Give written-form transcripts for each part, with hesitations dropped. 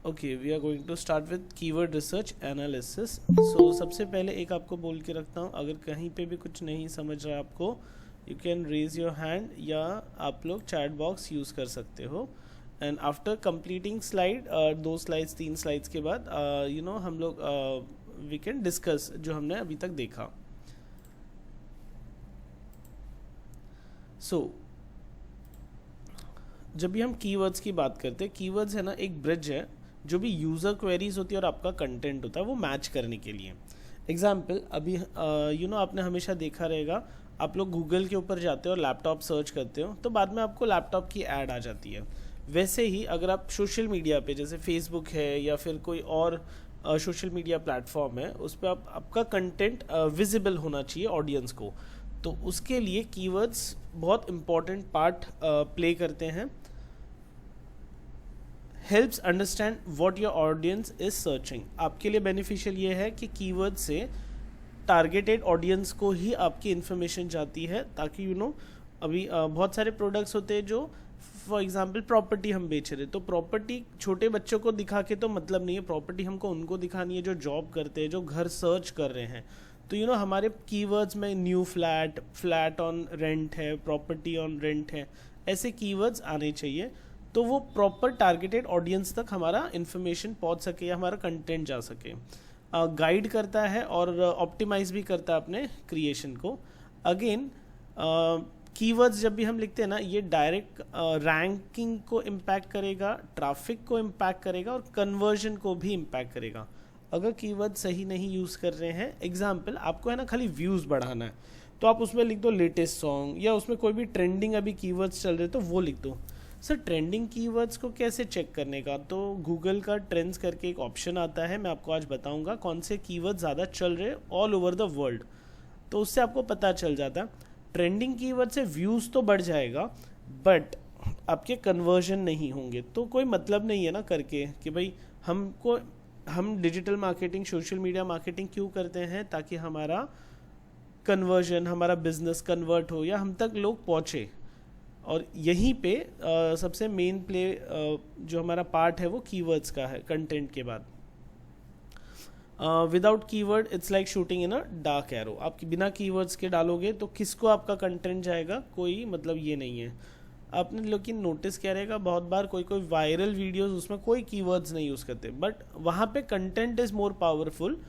Okay, we are going to start with keyword research analysis. So सबसे पहले एक आपको बोल के रखता हूँ, अगर कहीं पे भी कुछ नहीं समझ रहा आपको, you can raise your hand या आप लोग चैट बॉक्स यूज़ कर सकते हो। And after completing slide, 2 slides 3 slides के बाद हम लोग वी कैन डिस्कस जो हमने अभी तक देखा। सो जब भी हम कीवर्ड्स की बात करते हैं, कीवर्ड्स है ना एक ब्रिज है जो भी यूज़र क्वेरीज होती है और आपका कंटेंट होता है वो मैच करने के लिए। एग्जाम्पल, अभी आपने हमेशा देखा रहेगा, आप लोग गूगल के ऊपर जाते हो और लैपटॉप सर्च करते हो तो बाद में आपको लैपटॉप की ऐड आ जाती है। वैसे ही अगर आप सोशल मीडिया पे जैसे फेसबुक है या फिर कोई और सोशल मीडिया प्लेटफॉर्म है, उस पर आपका कंटेंट विजिबल होना चाहिए ऑडियंस को, तो उसके लिए कीवर्ड्स बहुत इम्पॉर्टेंट पार्ट प्ले करते हैं। Helps understand what your audience is searching. आपके लिए बेनिफिशियल ये है कि कीवर्ड से टारगेटेड ऑडियंस को ही आपकी इन्फॉर्मेशन जाती है, ताकि अभी बहुत सारे प्रोडक्ट्स होते हैं जो फॉर एग्जांपल प्रॉपर्टी हम बेच रहे, तो प्रॉपर्टी छोटे बच्चों को दिखा के तो मतलब नहीं है, प्रॉपर्टी हमको उनको दिखानी है जो जॉब करते हैं, जो घर सर्च कर रहे हैं। तो हमारे कीवर्ड्स में new flat, flat on rent है, प्रॉपर्टी ऑन रेंट है, ऐसे कीवर्ड्स आने चाहिए, तो वो प्रॉपर टारगेटेड ऑडियंस तक हमारा इन्फॉर्मेशन पहुंच सके या हमारा कंटेंट जा सके। गाइड करता है और ऑप्टिमाइज भी करता है अपने क्रिएशन को। अगेन कीवर्ड्स जब भी हम लिखते हैं ना, ये डायरेक्ट रैंकिंग को इम्पैक्ट करेगा, ट्रैफिक को इम्पैक्ट करेगा और कन्वर्जन को भी इम्पैक्ट करेगा अगर कीवर्ड सही नहीं यूज़ कर रहे हैं। एग्जाम्पल, आपको है ना खाली व्यूज़ बढ़ाना है तो आप उसमें लिख दो लेटेस्ट सॉन्ग, या उसमें कोई भी ट्रेंडिंग अभी कीवर्ड्स चल रहे तो वो लिख दो। सर ट्रेंडिंग कीवर्ड्स को कैसे चेक करने का, तो गूगल का ट्रेंड्स करके एक ऑप्शन आता है, मैं आपको आज बताऊंगा कौन से कीवर्ड ज़्यादा चल रहे ऑल ओवर द वर्ल्ड, तो उससे आपको पता चल जाता है। ट्रेंडिंग कीवर्ड से व्यूज़ तो बढ़ जाएगा बट आपके कन्वर्जन नहीं होंगे, तो कोई मतलब नहीं है ना करके कि भाई हम digital marketing, social media marketing क्यों करते हैं, ताकि हमारा कन्वर्जन, हमारा बिजनेस कन्वर्ट हो या हम तक लोग पहुँचे। और यहीं पे सबसे मेन प्ले जो हमारा पार्ट है वो कीवर्ड्स का है कंटेंट के बाद। Without keyword it's like shooting in a dark arrow. आप बिना कीवर्ड्स के डालोगे तो किसको आपका कंटेंट जाएगा, कोई मतलब ये नहीं है। आपने लेकिन नोटिस किया रहेगा बहुत बार कोई वायरल वीडियोस उसमें कोई कीवर्ड्स नहीं यूज़ करते, बट वहाँ पे कंटेंट इज़ मोर पावरफुल।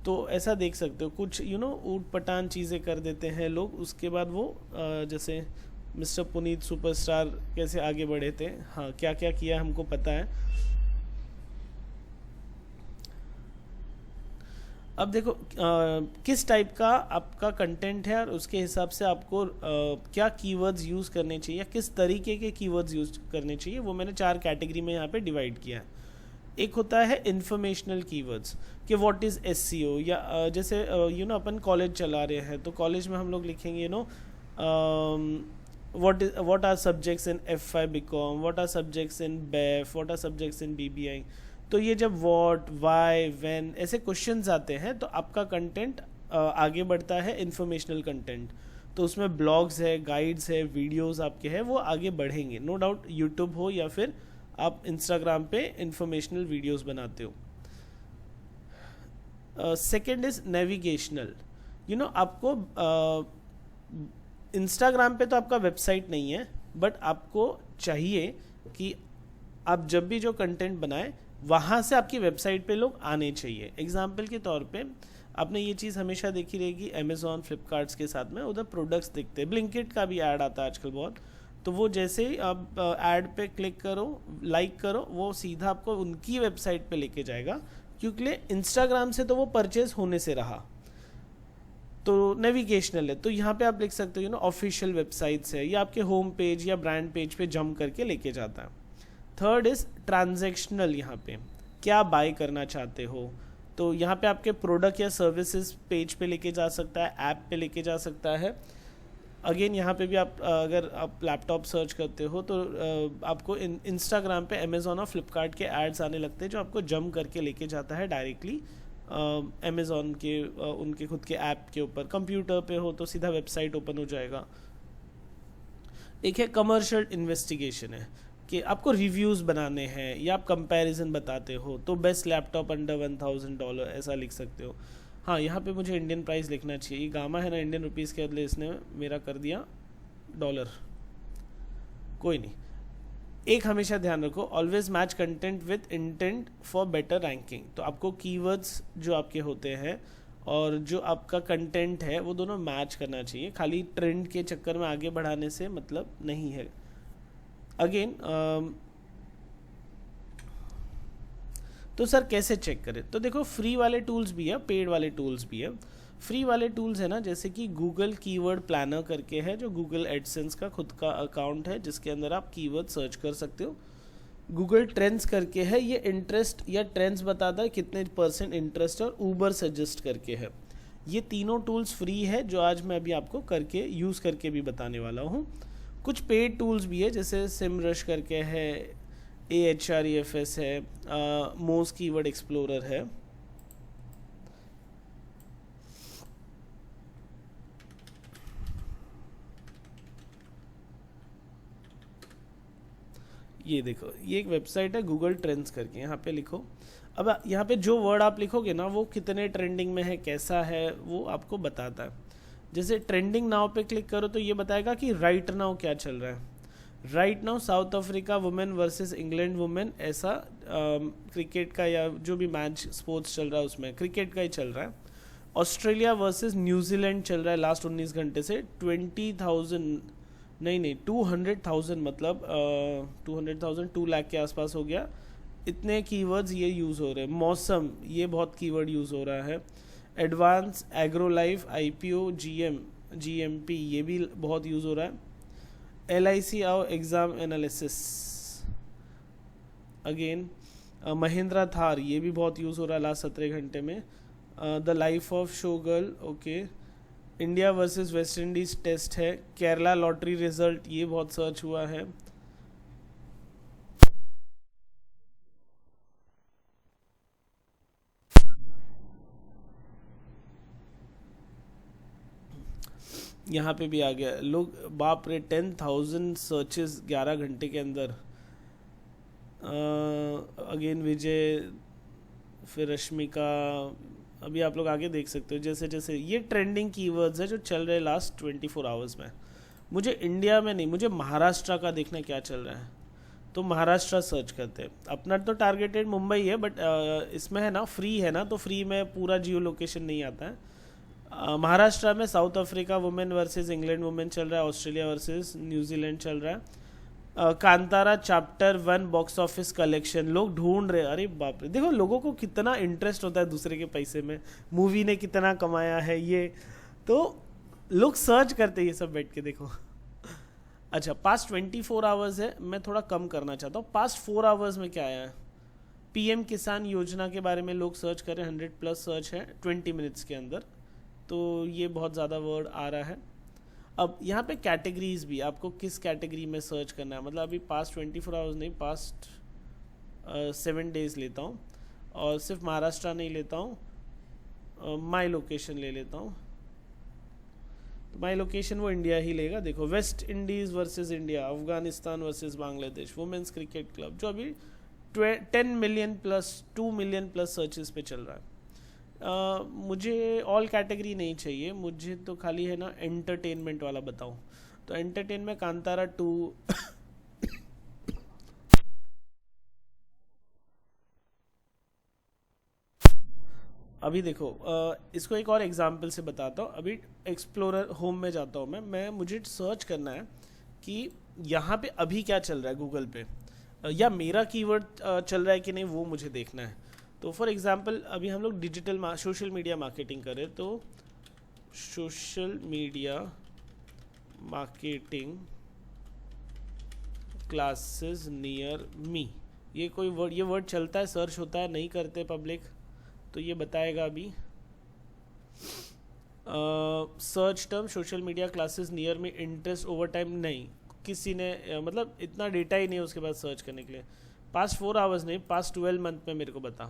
तो ऐसा देख सकते हो कुछ ऊट पटांग चीज़ें कर देते हैं लोग, उसके बाद वो जैसे मिस्टर पुनीत सुपरस्टार कैसे आगे बढ़े थे, हाँ क्या क्या किया हमको पता है। अब देखो किस टाइप का आपका कंटेंट है और उसके हिसाब से आपको क्या कीवर्ड्स यूज़ करने चाहिए, किस तरीके के कीवर्ड्स यूज़ करने चाहिए, वो मैंने 4 कैटेगरी में यहाँ पे डिवाइड किया है। एक होता है इन्फॉर्मेशनल कीवर्ड्स कि व्हाट इज़ एसईओ, या जैसे अपन कॉलेज चला रहे हैं तो कॉलेज में हम लोग लिखेंगे what are subjects in F5 BCom, what are subjects in BEF, what are subjects in BBI। तो ये जब what, why, when ऐसे क्वेश्चंस आते हैं तो आपका कंटेंट आगे बढ़ता है, इंफॉर्मेशनल कंटेंट, तो उसमें ब्लॉग्स है, गाइड्स है, वीडियोस आपके हैं, वो आगे बढ़ेंगे, नो डाउट। यूट्यूब हो या फिर आप इंस्टाग्राम पे इंफॉर्मेशनल वीडियोस बनाते हो। Second is navigational. आपको इंस्टाग्राम पे तो आपका वेबसाइट नहीं है, बट आपको चाहिए कि आप जब भी जो कंटेंट बनाएं वहाँ से आपकी वेबसाइट पे लोग आने चाहिए। एग्जाम्पल के तौर पे आपने ये चीज़ हमेशा देखी रहेगी अमेज़ॉन, फ्लिपकार्ट्स के साथ में उधर प्रोडक्ट्स दिखते हैं, ब्लिंकिट का भी ऐड आता है आजकल बहुत, तो वो जैसे ही आप ऐड पे क्लिक करो, लाइक करो, वो सीधा आपको उनकी वेबसाइट पे लेके जाएगा, क्योंकि इंस्टाग्राम से तो वो परचेज होने से रहा, तो नेविगेशनल है। तो यहाँ पे आप लिख सकते हो ऑफिशियल वेबसाइट्स है, या आपके होम पेज या ब्रांड पेज पे जंप करके लेके जाता है। Third is transactional. यहाँ पे क्या बाय करना चाहते हो, तो यहाँ पे आपके प्रोडक्ट या सर्विसेज पेज पे लेके जा सकता है, ऐप पे लेके जा सकता है। अगेन यहाँ पे भी आप अगर आप लैपटॉप सर्च करते हो तो आपको इंस्टाग्राम पे अमेज़ॉन और फ्लिपकार्ट के एड्स आने लगते हैं जो आपको जंप करके लेके जाता है डायरेक्टली अमेज़ॉन के उनके खुद के ऐप के ऊपर। कंप्यूटर पे हो तो सीधा वेबसाइट ओपन हो जाएगा। एक है कमर्शियल इन्वेस्टिगेशन है, कि आपको रिव्यूज़ बनाने हैं या आप कंपैरिजन बताते हो, तो बेस्ट लैपटॉप अंडर $1000 ऐसा लिख सकते हो। हाँ, यहाँ पे मुझे इंडियन प्राइस लिखना चाहिए, ये गामा है ना इंडियन रुपीज़ के बदले इसने मेरा कर दिया डॉलर, कोई नहीं। एक हमेशा ध्यान रखो, always match content with intent for better ranking. तो आपको कीवर्ड्स जो आपके होते हैं और जो आपका कंटेंट है वो दोनों मैच करना चाहिए, खाली ट्रेंड के चक्कर में आगे बढ़ाने से मतलब नहीं है। अगेन तो सर कैसे चेक करें? तो देखो, फ्री वाले टूल्स भी है, पेड वाले टूल्स भी है। फ्री वाले टूल्स है ना, जैसे कि गूगल कीवर्ड प्लानर करके है, जो गूगल एडसेंस का खुद का अकाउंट है जिसके अंदर आप कीवर्ड सर्च कर सकते हो। गूगल ट्रेंड्स करके है, ये इंटरेस्ट या ट्रेंड्स बताता है कितने % इंटरेस्ट, और ऊबर सजेस्ट करके है। ये तीनों टूल्स फ्री है जो आज मैं अभी आपको करके यूज़ करके भी बताने वाला हूँ। कुछ पेड टूल्स भी है, जैसे सिमरश करके है, AHREFS है, मोज कीवर्ड एक्सप्लोरर है। ये देखो, ये एक वेबसाइट है गूगल ट्रेंड्स करके, यहाँ पे लिखो। अब यहाँ पे जो वर्ड आप लिखोगे ना वो कितने ट्रेंडिंग में है, कैसा है, वो आपको बताता है। जैसे ट्रेंडिंग नाउ पे क्लिक करो तो ये बताएगा कि राइट नाउ क्या चल रहा है। Right now south Africa women versus England women, ऐसा क्रिकेट का या जो भी मैच स्पोर्ट्स चल रहा है उसमें क्रिकेट का ही चल रहा है। ऑस्ट्रेलिया वर्सेस न्यूजीलैंड चल रहा है लास्ट 19 घंटे से। 20,000 नहीं 200,000, मतलब 200,000 2 लाख के आसपास हो गया। इतने कीवर्ड्स ये यूज़ हो रहे हैं। मौसम, ये बहुत कीवर्ड यूज़ हो रहा है। Advance agro life, IPO, GMP, ये भी बहुत यूज़ हो रहा है। LIC आओ exam analysis, again Mahindra Thar, ये भी बहुत यूज़ हो रहा है लास्ट 17 घंटे में। The life of showgirl, okay. India versus West Indies test है। केरला लॉटरी रिजल्ट, ये बहुत सर्च हुआ है। यहाँ पे भी आ गया। लोग बाप रे, 10,000 सर्चेस 11 घंटे के अंदर। अगेन विजय, फिर रश्मिका, अभी आप लोग आगे देख सकते हो। जैसे जैसे ये ट्रेंडिंग कीवर्ड्स है जो चल रहे लास्ट 24 आवर्स में। मुझे इंडिया में नहीं, मुझे महाराष्ट्र का देखना क्या चल रहा है, तो महाराष्ट्र सर्च करते हैं। अपना तो टारगेटेड मुंबई है, बट इसमें है ना फ्री है ना, तो फ्री में पूरा जियो लोकेशन नहीं आता है। महाराष्ट्र में south Africa women versus England women चल रहा है, ऑस्ट्रेलिया वर्सेस न्यूजीलैंड चल रहा है। Kantara chapter 1 box office collection, लोग ढूंढ रहे हैं। अरे बाप रे, देखो लोगों को कितना इंटरेस्ट होता है दूसरे के पैसे में, मूवी ने कितना कमाया है, ये तो लोग सर्च करते हैं ये सब बैठ के। देखो अच्छा, पास्ट 24 आवर्स है, मैं थोड़ा कम करना चाहता हूँ। पास्ट 4 आवर्स में क्या आया है? PM किसान योजना के बारे में लोग सर्च करें, 100+ सर्च है 20 मिनट्स के अंदर, तो ये बहुत ज़्यादा वर्ड आ रहा है। अब यहाँ पे कैटेगरीज भी, आपको किस कैटेगरी में सर्च करना है, मतलब अभी पास्ट 24 आवर्स नहीं, पास्ट 7 डेज लेता हूँ, और सिर्फ महाराष्ट्र नहीं लेता हूँ, माई लोकेशन ले लेता हूँ। तो माई लोकेशन वो इंडिया ही लेगा। देखो, West Indies versus India, Afghanistan versus Bangladesh, women's cricket club, जो अभी 10 million plus 2 million plus searches पे चल रहा है। मुझे ऑल कैटेगरी नहीं चाहिए, मुझे तो खाली है ना एंटरटेनमेंट वाला बताओ। तो एंटरटेनमेंट कांतारा 2 अभी देखो, इसको एक और एग्जांपल से बताता हूँ। अभी एक्सप्लोरर होम में जाता हूँ मैं मुझे सर्च करना है कि यहाँ पे अभी क्या चल रहा है गूगल पे, या मेरा कीवर्ड चल रहा है कि नहीं, वो मुझे देखना है। तो फॉर एग्जांपल अभी हम लोग डिजिटल सोशल मीडिया मार्केटिंग करें, तो social media marketing classes near me, ये कोई वर्ड, ये वर्ड चलता है, सर्च होता है, नहीं करते पब्लिक, तो ये बताएगा अभी। Search term social media classes near me, interest over time, नहीं किसी ने मतलब इतना डेटा ही नहीं है उसके बाद सर्च करने के लिए। पास्ट 4 आवर्स नहीं, पास्ट 12 मंथ में मेरे को बता।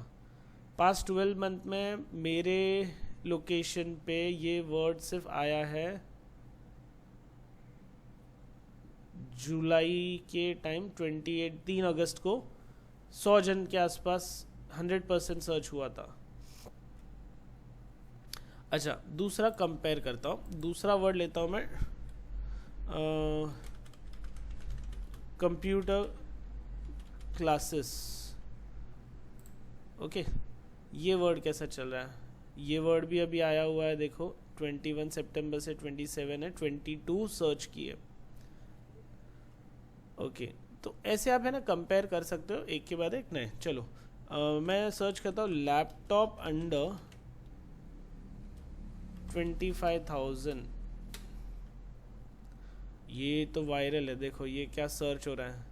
पास्ट 12 मंथ में मेरे लोकेशन पे ये वर्ड सिर्फ आया है जुलाई के टाइम 28 3 अगस्त को 100 जन के आसपास 100% सर्च हुआ था। अच्छा, दूसरा कंपेयर करता हूँ, दूसरा वर्ड लेता हूँ मैं, कंप्यूटर क्लासेस। ओके, ये वर्ड कैसा चल रहा है? ये वर्ड भी अभी आया हुआ है, देखो 21 सितंबर से 27 है, 22 सर्च किए। ओके, तो ऐसे आप है ना कंपेयर कर सकते हो एक के बाद एक नए। चलो मैं सर्च करता हूँ लैपटॉप अंडर 25,000। ये तो वायरल है, देखो ये क्या सर्च हो रहा है,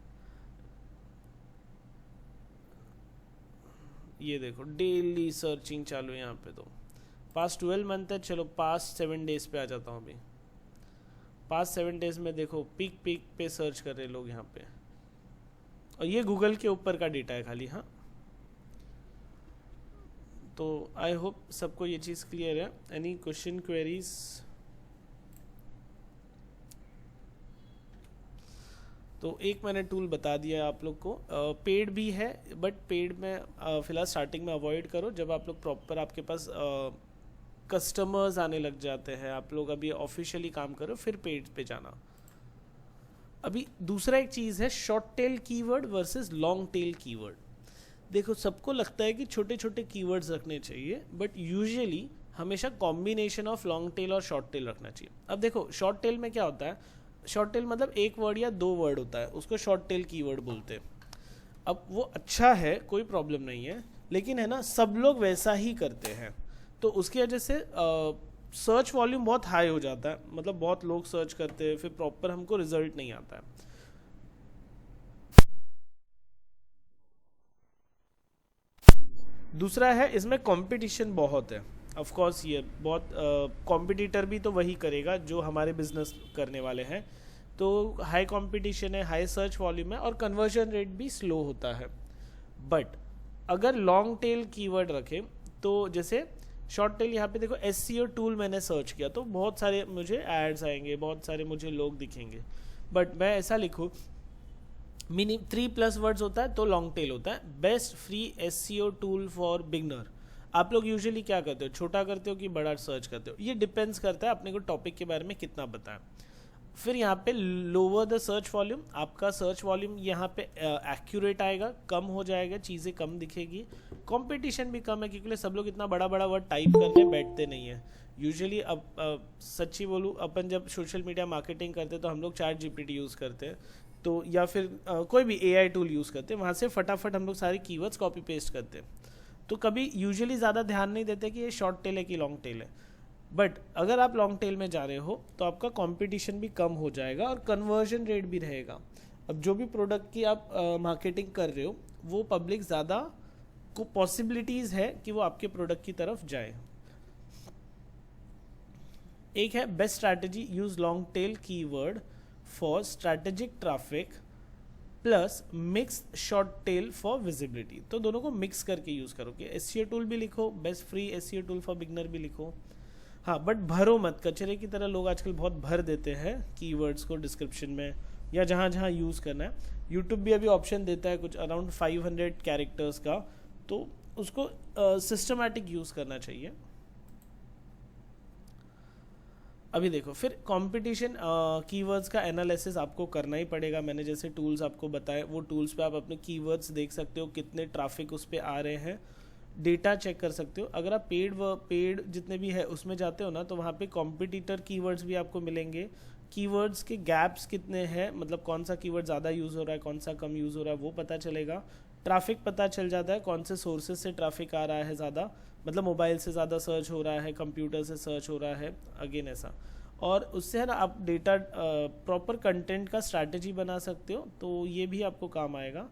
ये देखो डेली सर्चिंग चालू है यहाँ पे। तो पास्ट 12 मंथ है, चलो पास्ट 7 डेज पे आ जाता हूँ अभी। पास्ट 7 डेज में देखो पीक पे सर्च कर रहे लोग यहाँ पे, और ये गूगल के ऊपर का डेटा है खाली। हाँ, तो आई होप सबको ये चीज़ क्लियर है। Any question, queries? तो एक मैंने टूल बता दिया है आप लोग को, पेड भी है, बट पेड में फिलहाल स्टार्टिंग में अवॉइड करो। जब आप लोग प्रॉपर आपके पास कस्टमर्स आने लग जाते हैं, आप लोग अभी ऑफिशियली काम करो, फिर पेड पे जाना। अभी दूसरा एक चीज़ है short tail keyword versus long tail keyword. देखो सबको लगता है कि छोटे छोटे कीवर्ड्स रखने चाहिए, बट यूजुअली हमेशा कॉम्बिनेशन ऑफ लॉन्ग टेल और शॉर्ट टेल रखना चाहिए। अब देखो शॉर्ट टेल में क्या होता है, शॉर्ट टेल मतलब एक वर्ड या 2 वर्ड होता है, उसको शॉर्ट टेल कीवर्ड बोलते हैं। अब वो अच्छा है, कोई प्रॉब्लम नहीं है, लेकिन है ना सब लोग वैसा ही करते हैं, तो उसकी वजह से सर्च वॉल्यूम बहुत हाई हो जाता है, मतलब बहुत लोग सर्च करते हैं, फिर प्रॉपर हमको रिजल्ट नहीं आता है। दूसरा है इसमें कंपटीशन बहुत है। ऑफ कोर्स ये बहुत कॉम्पिटिटर भी तो वही करेगा जो हमारे बिजनेस करने वाले हैं, तो हाई कंपटीशन है, हाई सर्च वॉल्यूम है, और कन्वर्जन रेट भी स्लो होता है। बट अगर लॉन्ग टेल कीवर्ड रखें, तो जैसे शॉर्ट टेल यहाँ पे देखो SEO टूल मैंने सर्च किया तो बहुत सारे मुझे एड्स आएंगे, बहुत सारे मुझे लोग दिखेंगे। बट मैं ऐसा लिखूँ मिनी 3+ वर्ड्स होता है तो लॉन्ग टेल होता है, best free SEO tool for beginner. आप लोग यूजुअली क्या करते हो, छोटा करते हो कि बड़ा सर्च करते हो, ये डिपेंड्स करता है अपने को टॉपिक के बारे में कितना पता है। फिर यहाँ पे लोअर द सर्च वॉल्यूम, आपका सर्च वॉल्यूम यहाँ पे एक्यूरेट आएगा, कम हो जाएगा, चीज़ें कम दिखेगी, कंपटीशन भी कम है, क्योंकि सब लोग इतना बड़ा बड़ा वर्ड टाइप करने बैठते नहीं है यूजुअली। अब सच्ची बोलूँ, अपन जब सोशल मीडिया मार्केटिंग करते तो हम लोग ChatGPT यूज़ करते हैं, तो या फिर कोई भी AI टूल यूज़ करते हैं, वहाँ से फटाफट हम लोग सारे कीवर्ड्स कॉपी पेस्ट करते हैं, तो कभी यूजुअली ज़्यादा ध्यान नहीं देते कि ये शॉर्ट टेल है कि लॉन्ग टेल है। बट अगर आप लॉन्ग टेल में जा रहे हो तो आपका कंपटीशन भी कम हो जाएगा और कन्वर्जन रेट भी रहेगा। अब जो भी प्रोडक्ट की आप मार्केटिंग कर रहे हो, वो पब्लिक ज़्यादा को पॉसिबिलिटीज़ है कि वो आपके प्रोडक्ट की तरफ जाए। एक है best strategy, use long tail keyword for strategic traffic plus mix short tail for visibility. तो दोनों को मिक्स करके यूज़ करो कि SEO टूल भी लिखो, best free SEO tool for beginner भी लिखो। हाँ, बट भरो मत, कचरे की तरह लोग आजकल बहुत भर देते हैं कीवर्ड्स को डिस्क्रिप्शन में या जहाँ जहाँ यूज़ करना है। यूट्यूब भी अभी ऑप्शन देता है कुछ अराउंड 500 कैरेक्टर्स का, तो उसको सिस्टमैटिक यूज़ करना चाहिए। अभी देखो फिर कंपटीशन कीवर्ड्स का एनालिसिस आपको करना ही पड़ेगा। मैंने जैसे टूल्स आपको बताए, वो टूल्स पे आप अपने कीवर्ड्स देख सकते हो, कितने ट्रैफिक उस पर आ रहे हैं, डेटा चेक कर सकते हो। अगर आप पेड जितने भी है उसमें जाते हो ना, तो वहाँ पे कॉम्पिटिटर कीवर्ड्स भी आपको मिलेंगे, कीवर्ड्स के गैप्स कितने हैं, मतलब कौन सा कीवर्ड ज़्यादा यूज़ हो रहा है, कौन सा कम यूज़ हो रहा है, वो पता चलेगा। ट्रैफिक पता चल जाता है कौन से सोर्सेज से ट्रैफिक आ रहा है ज़्यादा, मतलब मोबाइल से ज़्यादा सर्च हो रहा है, कंप्यूटर से सर्च हो रहा है, अगेन ऐसा। और उससे है ना आप डेटा प्रॉपर कंटेंट का स्ट्रैटेजी बना सकते हो, तो ये भी आपको काम आएगा।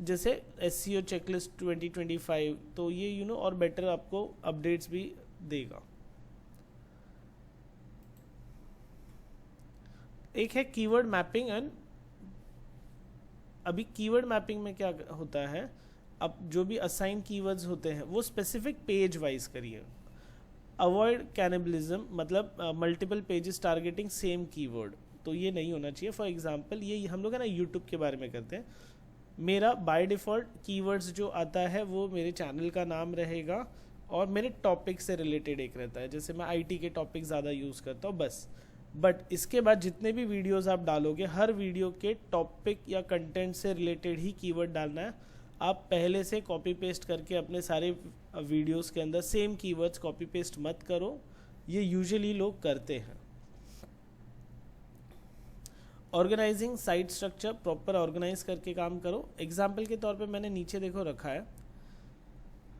जैसे SEO चेकलिस्ट 2025, तो ये और बेटर आपको अपडेट्स भी देगा। एक है कीवर्ड मैपिंग एंड, अभी कीवर्ड मैपिंग में क्या होता है, अब जो भी असाइन कीवर्ड्स होते हैं वो स्पेसिफिक पेज वाइज करिए। अवॉइड कैनिबलिज्म, मतलब multiple pages targeting same keyword, तो ये नहीं होना चाहिए। फॉर एग्जांपल ये हम लोग है ना यूट्यूब के बारे में करते हैं, मेरा बाय डिफ़ॉल्ट कीवर्ड्स जो आता है वो मेरे चैनल का नाम रहेगा और मेरे टॉपिक से रिलेटेड एक रहता है, जैसे मैं आईटी के टॉपिक ज़्यादा यूज़ करता हूँ बस। बट इसके बाद जितने भी वीडियोस आप डालोगे, हर वीडियो के टॉपिक या कंटेंट से रिलेटेड ही कीवर्ड डालना है। आप पहले से कॉपी पेस्ट करके अपने सारे वीडियोस के अंदर सेम कीवर्ड्स कॉपी पेस्ट मत करो, ये यूजुअली लोग करते हैं। Organising site structure, proper organise करके काम करो। एग्जाम्पल के तौर पे मैंने नीचे देखो रखा है,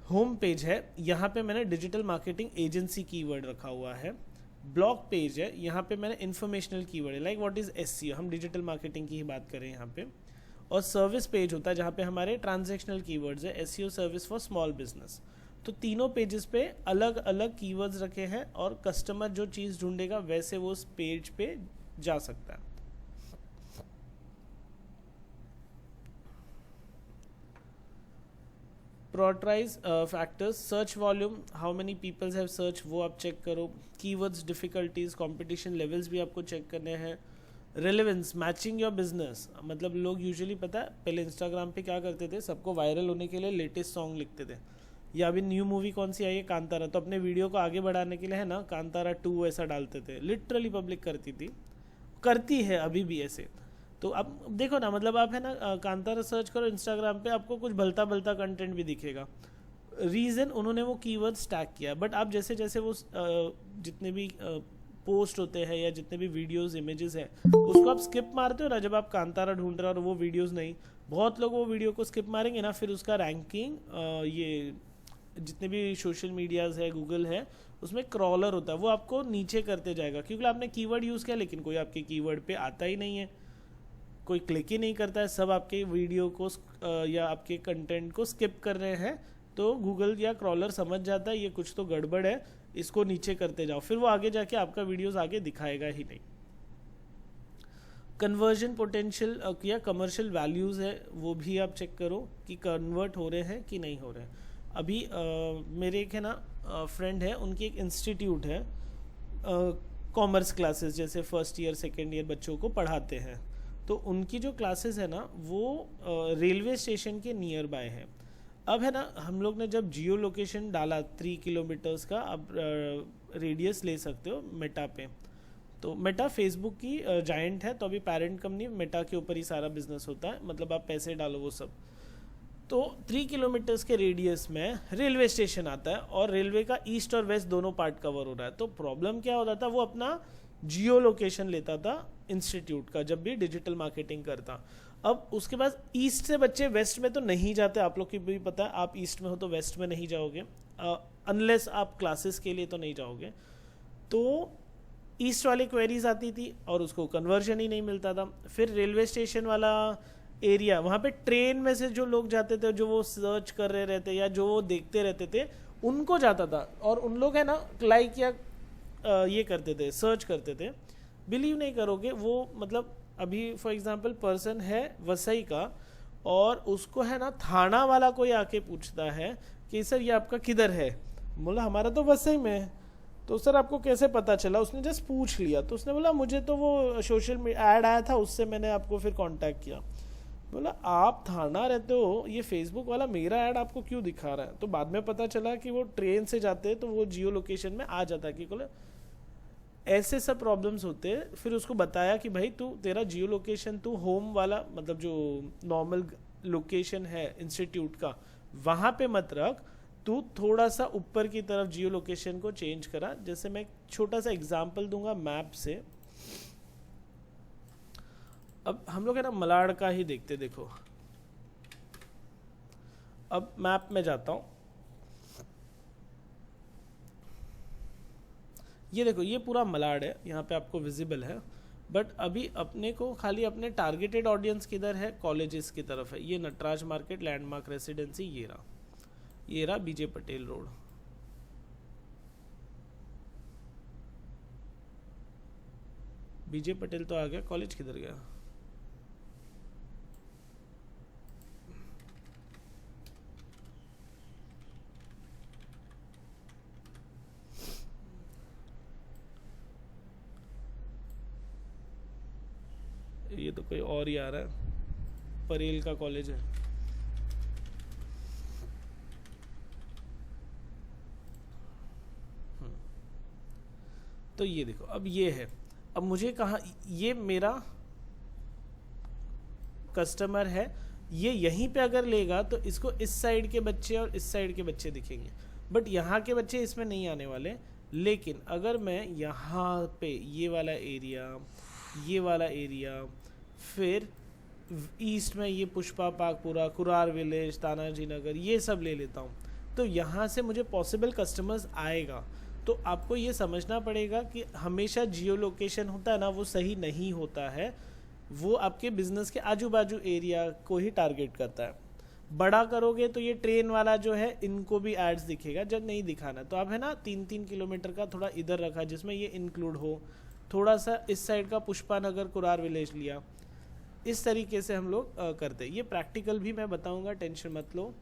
होम पेज है, यहाँ पे मैंने डिजिटल मार्केटिंग एजेंसी कीवर्ड रखा हुआ है। ब्लॉग पेज है, यहाँ पे मैंने इन्फॉर्मेशनल कीवर्ड है, लाइक व्हाट इज एसईओ, हम डिजिटल मार्केटिंग की ही बात करें यहाँ पे। और सर्विस पेज होता है जहाँ पे हमारे ट्रांजैक्शनल कीवर्ड्स है, SEO service for small business. तो तीनों पेजेस पे अलग अलग कीवर्ड्स रखे हैं और कस्टमर जो चीज़ ढूंढेगा वैसे वो उस पेज पे जा सकता है। Prioritize factors, search volume, how many peoples have search, वो आप चेक करो। कीवर्ड्स डिफिकल्टीज, कंपटीशन लेवल्स भी आपको चेक करने हैं। रेलेवेंस, मैचिंग योर बिजनेस, मतलब लोग यूजुअली पता है पहले इंस्टाग्राम पे क्या करते थे, सबको वायरल होने के लिए लेटेस्ट सॉन्ग लिखते थे, या अभी न्यू मूवी कौन सी आई है कांतारा, तो अपने वीडियो को आगे बढ़ाने के लिए है ना कांतारा 2 ऐसा डालते थे, लिटरली पब्लिक करती है अभी भी ऐसे। तो अब देखो ना, मतलब आप है ना कांतारा सर्च करो इंस्टाग्राम पे, आपको कुछ भलता भलता कंटेंट भी दिखेगा। रीज़न उन्होंने वो कीवर्ड स्टैक किया। बट आप जैसे जैसे वो जितने भी पोस्ट होते हैं या जितने भी वीडियोस इमेजेस हैं उसको आप स्किप मारते हो ना, जब आप कांतारा ढूंढ रहे हो और वो वीडियोस नहीं, बहुत लोग वो वीडियो को स्किप मारेंगे ना, फिर उसका रैंकिंग ये जितने भी सोशल मीडियाज़ है, गूगल है, उसमें क्रॉलर होता है, वो आपको नीचे करते जाएगा क्योंकि आपने कीवर्ड यूज़ किया लेकिन कोई आपके कीवर्ड पे आता ही नहीं है, कोई क्लिक ही नहीं करता है, सब आपके वीडियो को या आपके कंटेंट को स्किप कर रहे हैं। तो गूगल या क्रॉलर समझ जाता है ये कुछ तो गड़बड़ है, इसको नीचे करते जाओ, फिर वो आगे जाके आपका वीडियोस आगे दिखाएगा ही नहीं। कन्वर्जन पोटेंशियल या कमर्शियल वैल्यूज़ है, वो भी आप चेक करो कि कन्वर्ट हो रहे हैं कि नहीं हो रहे हैं। अभी मेरे एक है ना फ्रेंड है, उनकी एक इंस्टीट्यूट है, कॉमर्स क्लासेस जैसे फर्स्ट ईयर सेकेंड ईयर बच्चों को पढ़ाते हैं। तो उनकी जो क्लासेस है ना वो रेलवे स्टेशन के नियर बाय है। अब है ना हम लोग ने जब जियो लोकेशन डाला 3 किलोमीटर्स का, अब रेडियस ले सकते हो मेटा पे। तो मेटा फेसबुक की जायंट है, तो अभी पेरेंट कंपनी मेटा के ऊपर ही सारा बिजनेस होता है, मतलब आप पैसे डालो वो सब। तो 3 किलोमीटर्स के रेडियस में रेलवे स्टेशन आता है और रेलवे का ईस्ट और वेस्ट दोनों पार्ट कवर हो रहा है। तो प्रॉब्लम क्या होता था, वो अपना जियो लोकेशन लेता था इंस्टीट्यूट का जब भी डिजिटल मार्केटिंग करता। अब उसके बाद ईस्ट से बच्चे वेस्ट में तो नहीं जाते, आप लोग की भी पता है, आप ईस्ट में हो तो वेस्ट में नहीं जाओगे, अनलेस आप क्लासेस के लिए तो नहीं जाओगे। तो ईस्ट वाली क्वेरीज आती थी और उसको कन्वर्जन ही नहीं मिलता था। फिर रेलवे स्टेशन वाला एरिया, वहाँ पे ट्रेन में से जो लोग जाते थे, जो वो सर्च कर रहे रहते या जो वो देखते रहते थे, उनको जाता था और उन लोग है ना लाइक या ये करते थे, सर्च करते थे। बिलीव नहीं करोगे, वो मतलब अभी फॉर एग्जांपल पर्सन है वसई का और उसको है ना थाना वाला कोई आके पूछता है कि सर ये आपका किधर है, बोला हमारा तो वसई में है। तो सर आपको कैसे पता चला, उसने जस्ट पूछ लिया, तो उसने बोला मुझे तो वो सोशल मीडिया ऐड आया था, उससे मैंने आपको फिर कांटेक्ट किया। बोला आप थाना रहते हो, ये फेसबुक वाला मेरा ऐड आपको क्यों दिखा रहा है। तो बाद में पता चला कि वो ट्रेन से जाते हैं तो वो जियो लोकेशन में आ जाता है कि बोले ऐसे सब प्रॉब्लम्स होते हैं। फिर उसको बताया कि भाई तू तेरा जियो लोकेशन तू होम वाला मतलब जो नॉर्मल लोकेशन है इंस्टीट्यूट का वहाँ पे मत रख, तू थोड़ा सा ऊपर की तरफ जियो लोकेशन को चेंज करा। जैसे मैं एक छोटा सा एग्जांपल दूंगा मैप से। अब हम लोग है ना मलाड का ही देखते, देखो अब मैप में जाता हूँ, ये देखो ये पूरा मलाड है, यहाँ पे आपको विजिबल है। बट अभी अपने को खाली अपने टारगेटेड ऑडियंस किधर है, कॉलेजेस की तरफ है। ये नटराज मार्केट, लैंडमार्क रेसिडेंसी, ये रहा बीजे पटेल रोड। बीजे पटेल तो आ गया, कॉलेज किधर गया। ये तो कोई और ही आ रहा है, परेल का कॉलेज है। तो ये देखो, अब ये है, अब मुझे कहा ये मेरा कस्टमर है, ये यहीं पे अगर लेगा तो इसको इस साइड के बच्चे और इस साइड के बच्चे दिखेंगे, बट यहाँ के बच्चे इसमें नहीं आने वाले। लेकिन अगर मैं यहाँ पे ये वाला एरिया, ये वाला एरिया, फिर ईस्ट में ये पुष्पा पाकपुरा, कुरार विलेज, तानाजी नगर, ये सब ले लेता हूँ, तो यहाँ से मुझे पॉसिबल कस्टमर्स आएगा। तो आपको ये समझना पड़ेगा कि हमेशा जियो लोकेशन होता है ना, वो सही नहीं होता है, वो आपके बिजनेस के आजू बाजू एरिया को ही टारगेट करता है। बड़ा करोगे तो ये ट्रेन वाला जो है इनको भी एड्स दिखेगा, जब नहीं दिखाना तो आप है ना 3-3 किलोमीटर का थोड़ा इधर रखा जिसमें ये इंक्लूड हो, थोड़ा सा इस साइड का पुष्पा नगर कुरार विलेज लिया, इस तरीके से हम लोग करते हैं। ये प्रैक्टिकल भी मैं बताऊंगा, टेंशन मत लो।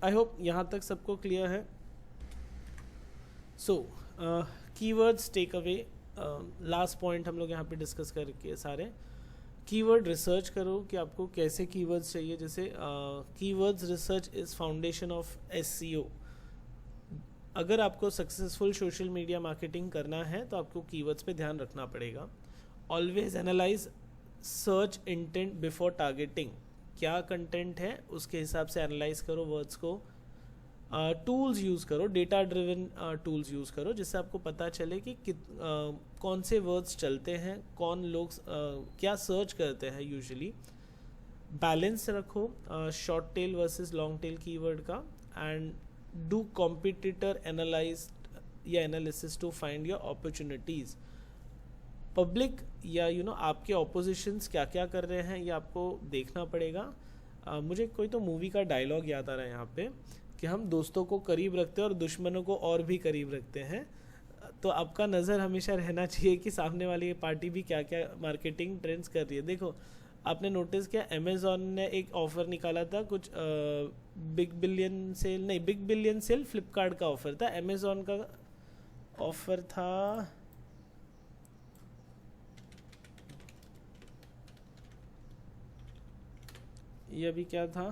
आई होप यहाँ तक सबको क्लियर है। So keywords take away, last point हम लोग यहाँ पे डिस्कस करके सारे कीवर्ड रिसर्च करो कि आपको कैसे कीवर्ड्स चाहिए। जैसे keywords research is foundation of SEO. अगर आपको सक्सेसफुल सोशल मीडिया मार्केटिंग करना है तो आपको कीवर्ड्स पे ध्यान रखना पड़ेगा। Always analyse search intent before targeting, क्या कंटेंट है उसके हिसाब से एनालाइज करो वर्ड्स को। टूल्स यूज़ करो, डेटा ड्रिवन टूल्स यूज़ करो, जिससे आपको पता चले कि कौन से वर्ड्स चलते हैं, कौन लोग क्या सर्च करते हैं यूजुअली। बैलेंस रखो short tail versus long tail keyword का, एंड डू कॉम्पिटिटर एनालाइज या analysis to find your opportunities. Public या आपके ऑपोजिशंस क्या क्या कर रहे हैं ये आपको देखना पड़ेगा। मुझे कोई तो मूवी का डायलॉग याद आ रहा है यहाँ पे कि हम दोस्तों को करीब रखते हैं और दुश्मनों को और भी करीब रखते हैं। तो आपका नज़र हमेशा रहना चाहिए कि सामने वाली पार्टी भी क्या क्या मार्केटिंग ट्रेंड्स कर रही है। देखो आपने नोटिस किया अमेज़ॉन ने एक ऑफ़र निकाला था, कुछ बिग बिलियन सेल फ्लिपकार्ट का ऑफ़र था, अमेज़ॉन का ऑफ़र था ये अभी क्या था,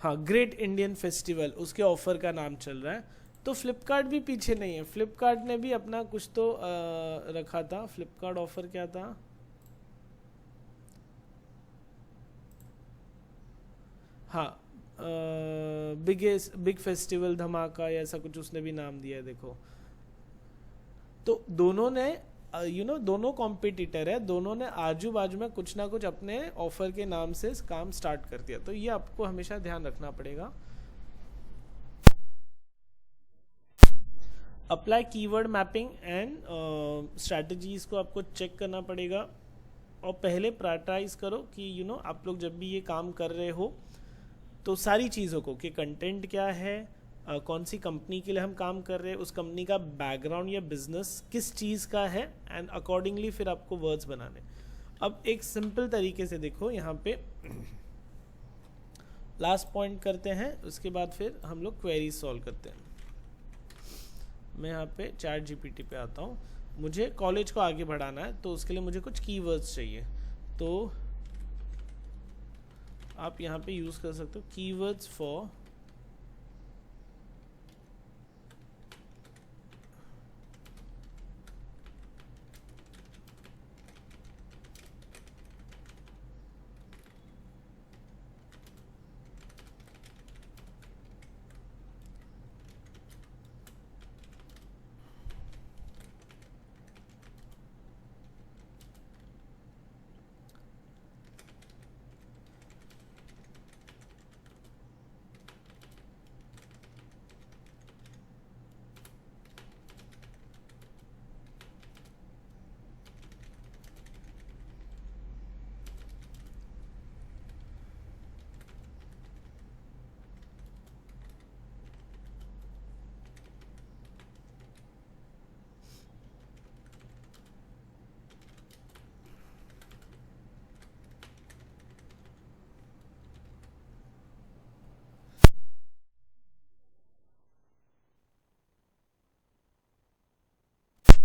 हाँ ग्रेट इंडियन फेस्टिवल, उसके ऑफर का नाम चल रहा है। तो फ्लिपकार्ट भी पीछे नहीं है, फ्लिपकार्ट ने भी अपना कुछ तो रखा था। फ्लिपकार्ट ऑफर क्या था, हाँ बिग फेस्टिवल धमाका या ऐसा कुछ उसने भी नाम दिया है। देखो तो दोनों ने दोनों कॉम्पिटिटर है, दोनों ने आजू बाजू में कुछ ना कुछ अपने ऑफर के नाम से काम स्टार्ट कर दिया। तो ये आपको हमेशा ध्यान रखना पड़ेगा। Apply keyword mapping and strategies को आपको चेक करना पड़ेगा, और पहले प्रायोरिटाइज करो कि आप लोग जब भी ये काम कर रहे हो तो सारी चीज़ों को, कि कंटेंट क्या है, कौन सी कंपनी के लिए हम काम कर रहे हैं, उस कंपनी का बैकग्राउंड या बिजनेस किस चीज़ का है, एंड अकॉर्डिंगली फिर आपको वर्ड्स बनाने। अब एक सिंपल तरीके से देखो यहाँ पे लास्ट पॉइंट करते हैं, उसके बाद फिर हम लोग क्वेरीज सॉल्व करते हैं। मैं यहाँ पे चैट जीपीटी पे आता हूँ। मुझे कॉलेज को आगे बढ़ाना है तो उसके लिए मुझे कुछ कीवर्ड्स चाहिए, तो आप यहाँ पे यूज़ कर सकते हो कीवर्ड्स फॉर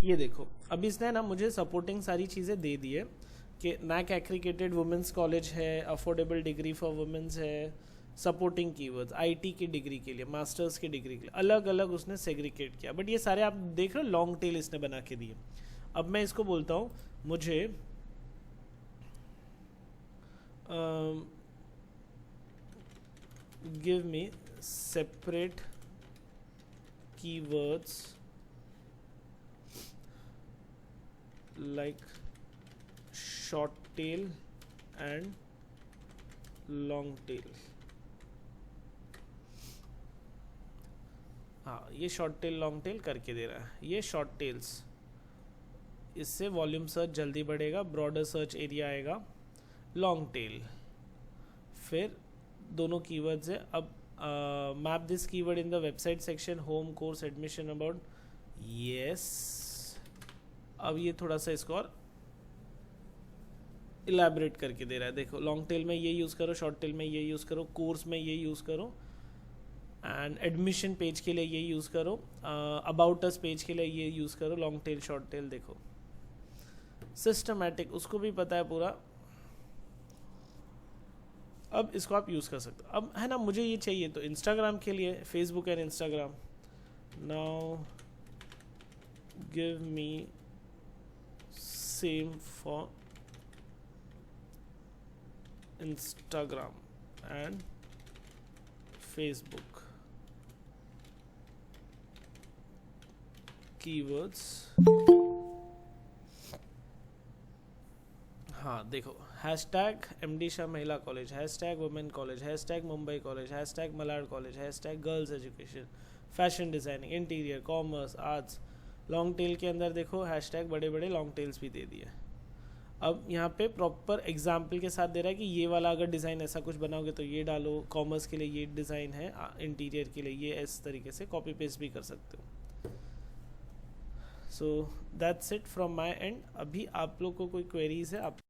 ये देखो, अब इसने ना मुझे सपोर्टिंग सारी चीज़ें दे दी है कि नैक एक्रीकेटेड वुमेंस कॉलेज है, अफोर्डेबल डिग्री फॉर वुमेंस है, सपोर्टिंग कीवर्ड्स आईटी की डिग्री के लिए, मास्टर्स की डिग्री के लिए, अलग अलग उसने सेग्रीगेट किया। बट ये सारे आप देख रहे हो लॉन्ग टेल इसने बना के दिए। अब मैं इसको बोलता हूँ मुझे give me separate keywords like short tail and long tail। हाँ, ये शॉर्ट टेल लॉन्ग टेल करके दे रहा है। ये शॉर्ट टेल्स, इससे वॉल्यूम सर्च जल्दी बढ़ेगा, ब्रॉडर सर्च एरिया आएगा। लॉन्ग टेल फिर दोनों कीवर्ड्स है। अब map this keyword in the website section, home, course, admission, about, yes. अब ये थोड़ा सा इसको और इलेबरेट करके दे रहा है। देखो, लॉन्ग टेल में ये यूज़ करो, शॉर्ट टेल में ये यूज़ करो, कोर्स में ये यूज़ करो, एंड एडमिशन पेज के लिए ये यूज़ करो, अबाउट अस पेज के लिए ये यूज़ करो। लॉन्ग टेल, शॉर्ट टेल, देखो सिस्टमैटिक, उसको भी पता है पूरा। अब इसको आप यूज़ कर सकते हो। अब है ना, मुझे ये चाहिए तो इंस्टाग्राम के लिए, Facebook and Instagram. Now give me same for Instagram and Facebook keywords. हाँ देखो, हैशटैग एमडी शाह महिला college, hashtag women college, hashtag Mumbai college, hashtag Malad college, hashtag girls education, fashion designing, interior, commerce, arts. Long tail के अंदर देखो hashtag बड़े बड़े long tales भी दे दिए। अब यहाँ पे प्रॉपर एग्जाम्पल के साथ दे रहा है कि ये वाला अगर डिज़ाइन ऐसा कुछ बनाओगे तो ये डालो, कॉमर्स के लिए ये डिज़ाइन है, इंटीरियर के लिए ये, इस तरीके से कॉपी पेस्ट भी कर सकते हो। So that's it from my and. अभी आप लोग को कोई क्वेरीज है आप